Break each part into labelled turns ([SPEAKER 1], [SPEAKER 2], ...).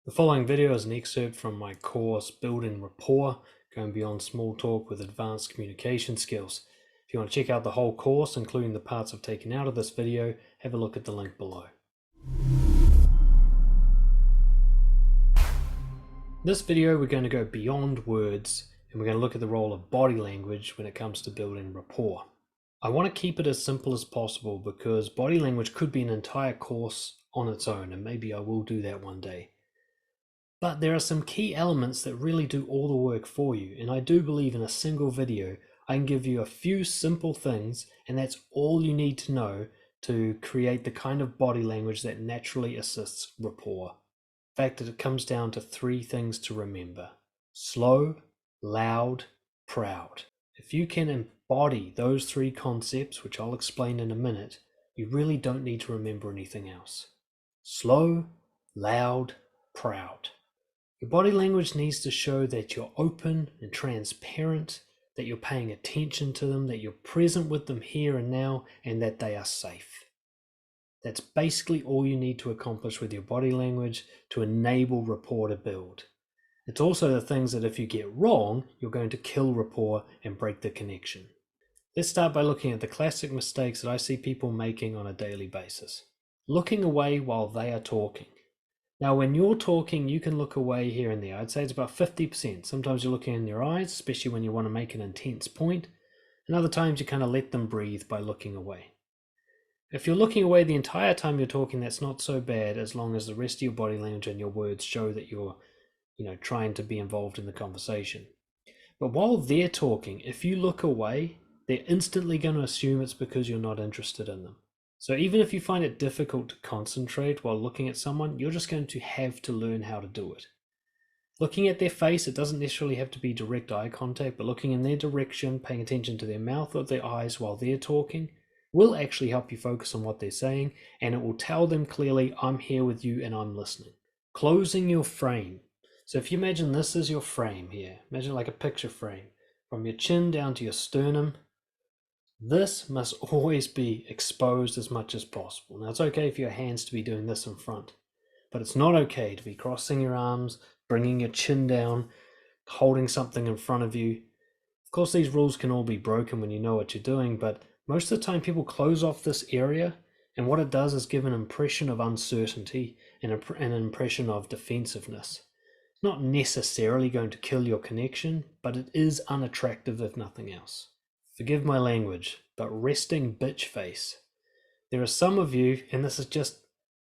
[SPEAKER 1] The following video is an excerpt from my course, Building Rapport, Going Beyond Small Talk with Advanced Communication Skills. If you want to check out the whole course, including the parts I've taken out of this video, have a look at the link below. In this video, we're going to go beyond words, and we're going to look at the role of body language when it comes to building rapport. I want to keep it as simple as possible because body language could be an entire course on its own, and maybe I will do that one day. But there are some key elements that really do all the work for you, and I do believe in a single video I can give you a few simple things, and that's all you need to know to create the kind of body language that naturally assists rapport. In fact, it comes down to three things to remember: slow, loud, proud. If you can embody those three concepts, which I'll explain in a minute, you really don't need to remember anything else. Slow, loud, proud. Your body language needs to show that you're open and transparent, that you're paying attention to them, that you're present with them here and now, and that they are safe. That's basically all you need to accomplish with your body language to enable rapport to build. It's also the things that if you get wrong, you're going to kill rapport and break the connection. Let's start by looking at the classic mistakes that I see people making on a daily basis. Looking away while they are talking. Now, when you're talking, you can look away here and there. I'd say it's about 50%. Sometimes you're looking in your eyes, especially when you want to make an intense point. And other times you kind of let them breathe by looking away. If you're looking away the entire time you're talking, that's not so bad as long as the rest of your body language and your words show that you're, trying to be involved in the conversation. But while they're talking, if you look away, they're instantly going to assume it's because you're not interested in them. So even if you find it difficult to concentrate while looking at someone, you're just going to have to learn how to do it. Looking at their face, it doesn't necessarily have to be direct eye contact, but looking in their direction, paying attention to their mouth or their eyes while they're talking, will actually help you focus on what they're saying, and it will tell them clearly, I'm here with you and I'm listening. Closing your frame. So if you imagine this is your frame here, imagine like a picture frame, from your chin down to your sternum. This must always be exposed as much as possible. Now, it's okay for your hands to be doing this in front, but it's not okay to be crossing your arms, bringing your chin down, holding something in front of you. Of course, these rules can all be broken when you know what you're doing, but most of the time people close off this area, and what it does is give an impression of uncertainty and an impression of defensiveness. It's not necessarily going to kill your connection, but it is unattractive if nothing else. Forgive my language, but resting bitch face. There are some of you, and this is just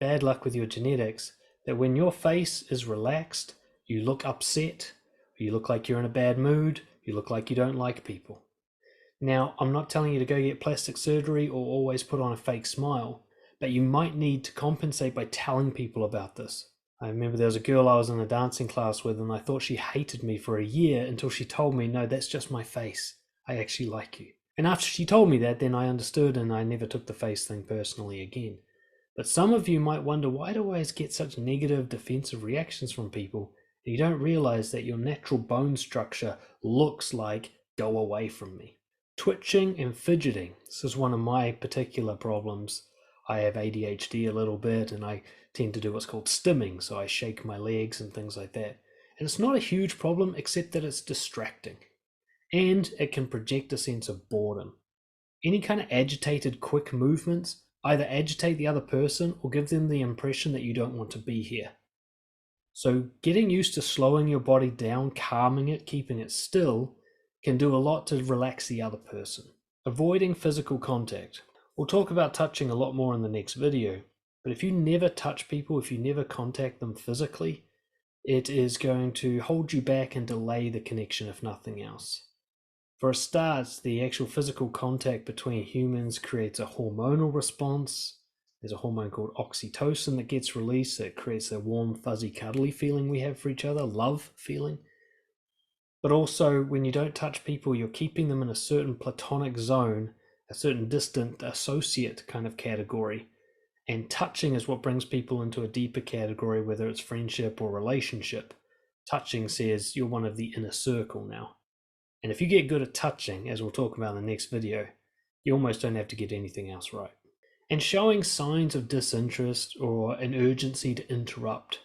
[SPEAKER 1] bad luck with your genetics, that when your face is relaxed, you look upset, you look like you're in a bad mood, you look like you don't like people. Now, I'm not telling you to go get plastic surgery or always put on a fake smile, but you might need to compensate by telling people about this. I remember there was a girl I was in a dancing class with, and I thought she hated me for a year until she told me, no, that's just my face. I actually like you. And after she told me that, then I understood and I never took the face thing personally again. But some of you might wonder, why do I always get such negative defensive reactions from people? And you don't realize that your natural bone structure looks like go away from me. Twitching and fidgeting. This is one of my particular problems. I have ADHD a little bit and I tend to do what's called stimming. So I shake my legs and things like that. And it's not a huge problem except that it's distracting. And it can project a sense of boredom. Any kind of agitated, quick movements either agitate the other person or give them the impression that you don't want to be here. So getting used to slowing your body down, calming it, keeping it still, can do a lot to relax the other person. Avoiding physical contact. We'll talk about touching a lot more in the next video, but if you never touch people, if you never contact them physically, it is going to hold you back and delay the connection if nothing else. For a start, the actual physical contact between humans creates a hormonal response. There's a hormone called oxytocin that gets released that creates a warm, fuzzy, cuddly feeling we have for each other, love feeling. But also, when you don't touch people, you're keeping them in a certain platonic zone, a certain distant associate kind of category. And touching is what brings people into a deeper category, whether it's friendship or relationship. Touching says you're one of the inner circle now. And if you get good at touching, as we'll talk about in the next video, you almost don't have to get anything else right. And showing signs of disinterest or an urgency to interrupt.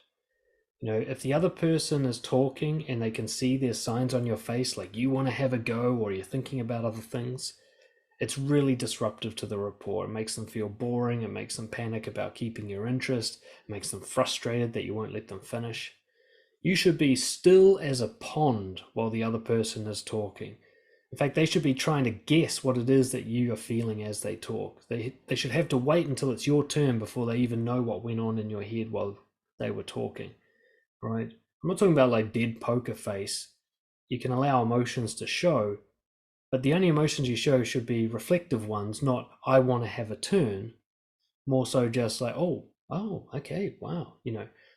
[SPEAKER 1] You know, if the other person is talking and they can see there's signs on your face like you want to have a go or you're thinking about other things, it's really disruptive to the rapport. It makes them feel boring. It makes them panic about keeping your interest. It makes them frustrated that you won't let them finish. You should be still as a pond while the other person is talking. In fact, they should be trying to guess what it is that you are feeling as they talk. They should have to wait until it's your turn before they even know what went on in your head while they were talking, right? I'm not talking about like dead poker face. You can allow emotions to show, but the only emotions you show should be reflective ones, not I want to have a turn, more so just like, okay, wow,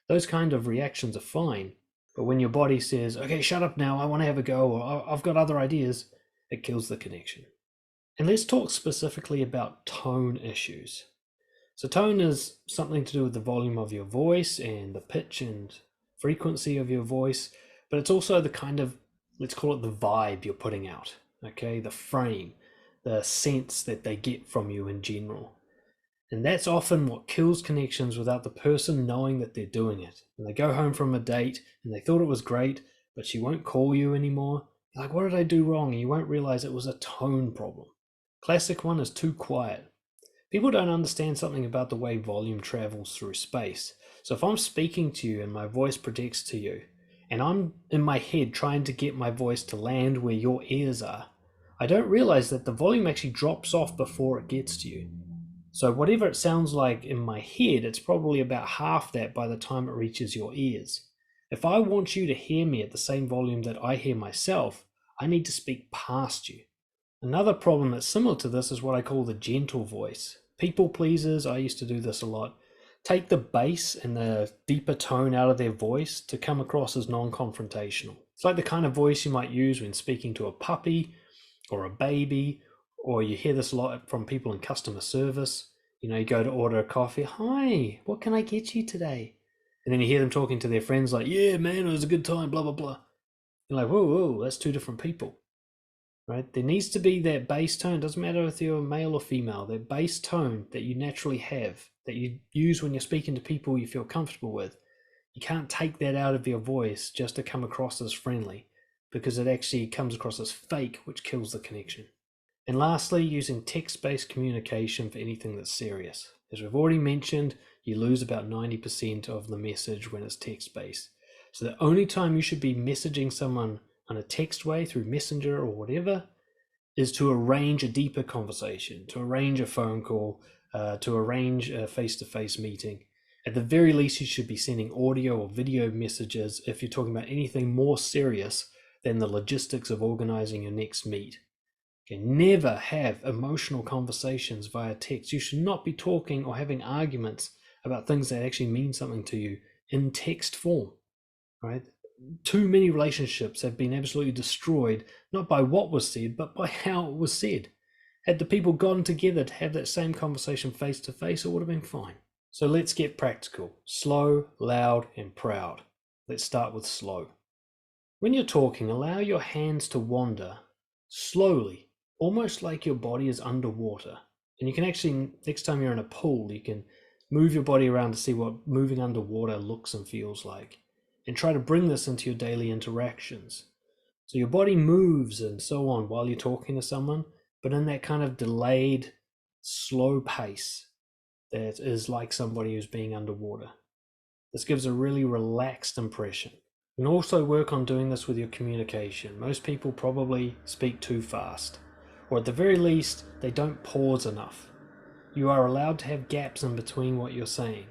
[SPEAKER 1] those kind of reactions are fine. But when your body says, okay, shut up now, I want to have a go, or I've got other ideas, it kills the connection. And let's talk specifically about tone issues. So tone is something to do with the volume of your voice and the pitch and frequency of your voice, but it's also the kind of, let's call it the vibe you're putting out, okay? The frame, the sense that they get from you in general. And that's often what kills connections without the person knowing that they're doing it. When they go home from a date and they thought it was great, but she won't call you anymore, you're like, what did I do wrong? And you won't realize it was a tone problem. Classic one is too quiet. People don't understand something about the way volume travels through space. So if I'm speaking to you and my voice projects to you, and I'm in my head trying to get my voice to land where your ears are, I don't realize that the volume actually drops off before it gets to you. So whatever it sounds like in my head, it's probably about half that by the time it reaches your ears. If I want you to hear me at the same volume that I hear myself, I need to speak past you. Another problem that's similar to this is what I call the gentle voice. People pleasers, I used to do this a lot, take the bass and the deeper tone out of their voice to come across as non-confrontational. It's like the kind of voice you might use when speaking to a puppy or a baby, or you hear this a lot from people in customer service. You go to order a coffee. Hi, what can I get you today? And then you hear them talking to their friends like, yeah, man, it was a good time, blah, blah, blah. You're like, whoa, that's two different people, right? There needs to be that bass tone. Doesn't matter if you're male or female, that bass tone that you naturally have, that you use when you're speaking to people you feel comfortable with. You can't take that out of your voice just to come across as friendly, because it actually comes across as fake, which kills the connection. And lastly, using text-based communication for anything that's serious. As we've already mentioned, you lose about 90% of the message when it's text-based. So the only time you should be messaging someone on a text way through Messenger or whatever is to arrange a deeper conversation, to arrange a phone call, to arrange a face-to-face meeting. At the very least, you should be sending audio or video messages if you're talking about anything more serious than the logistics of organizing your next meet. Okay, never have emotional conversations via text. You should not be talking or having arguments about things that actually mean something to you in text form, right? Too many relationships have been absolutely destroyed, not by what was said, but by how it was said. Had the people gotten together to have that same conversation face to face, it would have been fine. So let's get practical. Slow, loud, and proud. Let's start with slow. When you're talking, allow your hands to wander slowly, almost like your body is underwater. And you can actually, next time you're in a pool, you can move your body around to see what moving underwater looks and feels like. And try to bring this into your daily interactions. So your body moves and so on while you're talking to someone, but in that kind of delayed, slow pace that is like somebody who's being underwater. This gives a really relaxed impression. You can also work on doing this with your communication. Most people probably speak too fast, or at the very least, they don't pause enough. You are allowed to have gaps in between what you're saying.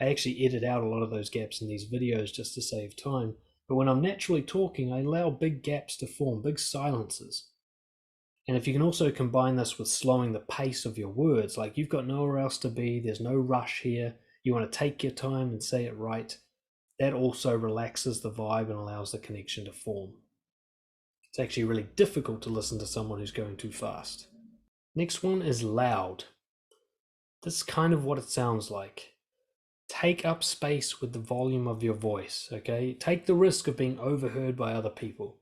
[SPEAKER 1] I actually edit out a lot of those gaps in these videos just to save time, but when I'm naturally talking, I allow big gaps to form, big silences. And if you can also combine this with slowing the pace of your words, like you've got nowhere else to be, there's no rush here, you want to take your time and say it right, that also relaxes the vibe and allows the connection to form. It's actually really difficult to listen to someone who's going too fast. Next one is loud. This is kind of what it sounds like. Take up space with the volume of your voice, okay? Take the risk of being overheard by other people.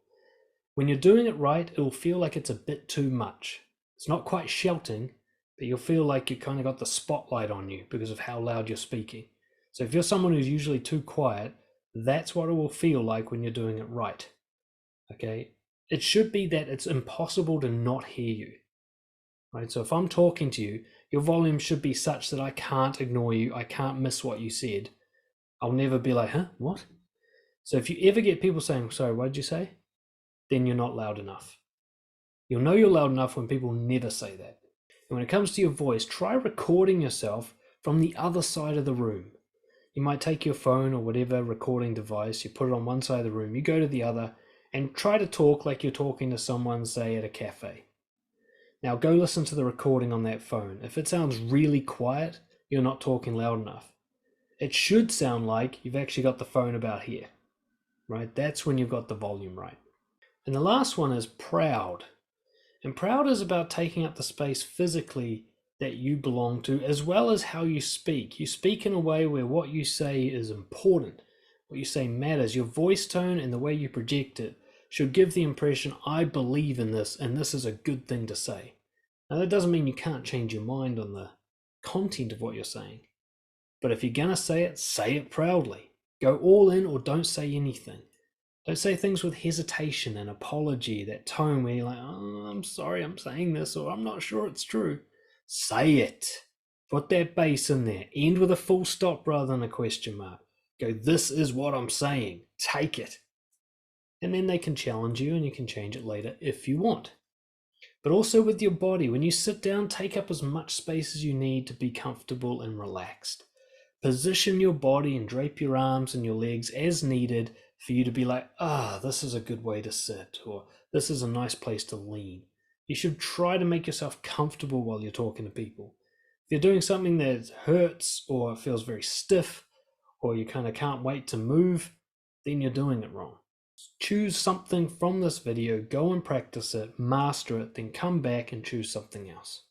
[SPEAKER 1] When you're doing it right, it'll feel like it's a bit too much. It's not quite shouting, but you'll feel like you kind of got the spotlight on you because of how loud you're speaking. So if you're someone who's usually too quiet, That's what it will feel like when you're doing it right. Okay? It should be that it's impossible to not hear you. Right? So if I'm talking to you, your volume should be such that I can't ignore you, I can't miss what you said. I'll never be like, huh, what? So if you ever get people saying, sorry, what did you say? Then you're not loud enough. You'll know you're loud enough when people never say that. And when it comes to your voice, try recording yourself from the other side of the room. You might take your phone or whatever recording device, you put it on one side of the room, you go to the other, and try to talk like you're talking to someone, say, at a cafe. Now go listen to the recording on that phone. If it sounds really quiet, you're not talking loud enough. It should sound like you've actually got the phone about here, right? That's when you've got the volume right. And the last one is proud. And proud is about taking up the space physically that you belong to, as well as how you speak. You speak in a way where what you say is important. What you say matters. Your voice tone and the way you project it should give the impression, I believe in this, and this is a good thing to say. Now, that doesn't mean you can't change your mind on the content of what you're saying. But if you're going to say it proudly. Go all in or don't say anything. Don't say things with hesitation and apology, that tone where you're like, oh, I'm sorry I'm saying this, or I'm not sure it's true. Say it. Put that bass in there. End with a full stop rather than a question mark. Go, this is what I'm saying. Take it. And then they can challenge you and you can change it later if you want. But also with your body, when you sit down, take up as much space as you need to be comfortable and relaxed. Position your body and drape your arms and your legs as needed for you to be like, this is a good way to sit, or this is a nice place to lean. You should try to make yourself comfortable while you're talking to people. If you're doing something that hurts or feels very stiff, or you kind of can't wait to move, then you're doing it wrong. Choose something from this video, go and practice it, master it, then come back and choose something else.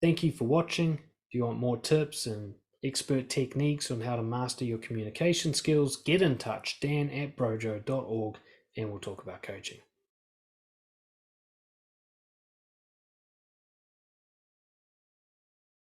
[SPEAKER 1] Thank you for watching. If you want more tips and expert techniques on how to master your communication skills, get in touch, dan@brojo.org, and we'll talk about coaching.